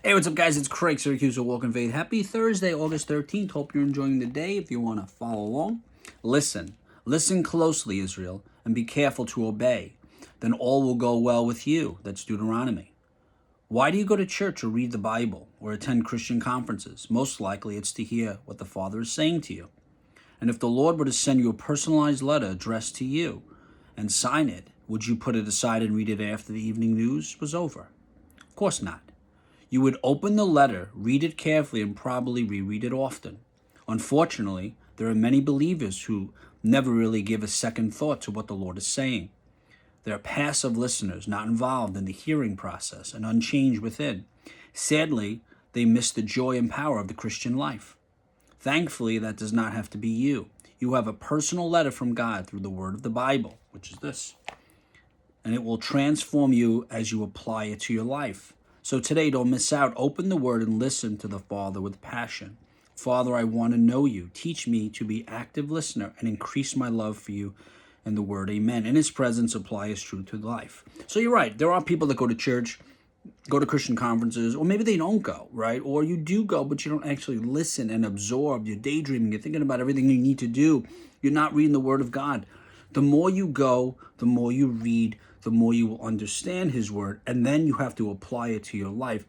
Hey, what's up, guys? It's Craig Syracusa, Walk in Faith. Happy Thursday, August 13th. Hope you're enjoying the day. If you want to follow along, listen. Listen closely, Israel, and be careful to obey. Then all will go well with you. That's Deuteronomy. Why do you go to church or read the Bible or attend Christian conferences? Most likely it's to hear what the Father is saying to you. And if the Lord were to send you a personalized letter addressed to you and sign it, would you put it aside and read it after the evening news was over? Of course not. You would open the letter, read it carefully, and probably reread it often. Unfortunately, there are many believers who never really give a second thought to what the Lord is saying. They're passive listeners, not involved in the hearing process and unchanged within. Sadly, they miss the joy and power of the Christian life. Thankfully, that does not have to be you. You have a personal letter from God through the word of the Bible, which is this. And it will transform you as you apply it to your life. So today, don't miss out. Open the word and listen to the Father with passion. Father, I want to know you. Teach me to be active listener and increase my love for you and the word. Amen. In his presence, apply his truth to life. So you're right. There are people that go to church, go to Christian conferences, or maybe they don't go, right? Or you do go, but you don't actually listen and absorb. You're daydreaming. You're thinking about everything you need to do. You're not reading the word of God. The more you go, the more you read, the more you will understand his word, and then you have to apply it to your life.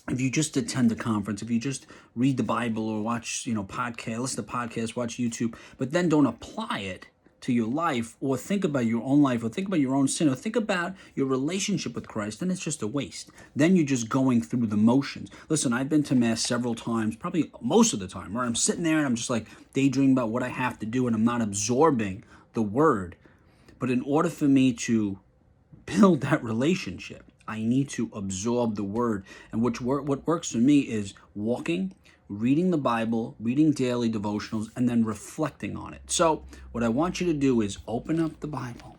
If you just attend a conference, if you just read the Bible or watch, podcast, listen to podcasts, watch YouTube, but then don't apply it to your life or think about your own life or think about your own sin or think about your relationship with Christ, then it's just a waste. Then you're just going through the motions. Listen, I've been to Mass several times, probably most of the time, where I'm sitting there and I'm just like daydreaming about what I have to do and I'm not absorbing the word. But in order for me to build that relationship, I need to absorb the word. And what works for me is walking, reading the Bible, reading daily devotionals, and then reflecting on it. So what I want you to do is open up the Bible,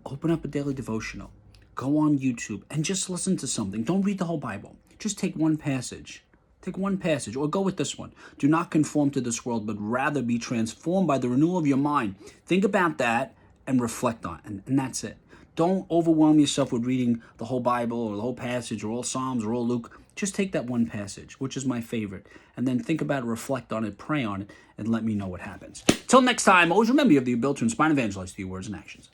open up a daily devotional, go on YouTube, and just listen to something. Don't read the whole Bible. Just take one passage. Take one passage, or go with this one. Do not conform to this world, but rather be transformed by the renewal of your mind. Think about that and reflect on it, and that's it. Don't overwhelm yourself with reading the whole Bible or the whole passage or all Psalms or all Luke. Just take that one passage, which is my favorite, and then think about it, reflect on it, pray on it, and let me know what happens. Till next time, always remember you have the ability to inspire and evangelize through your words and actions.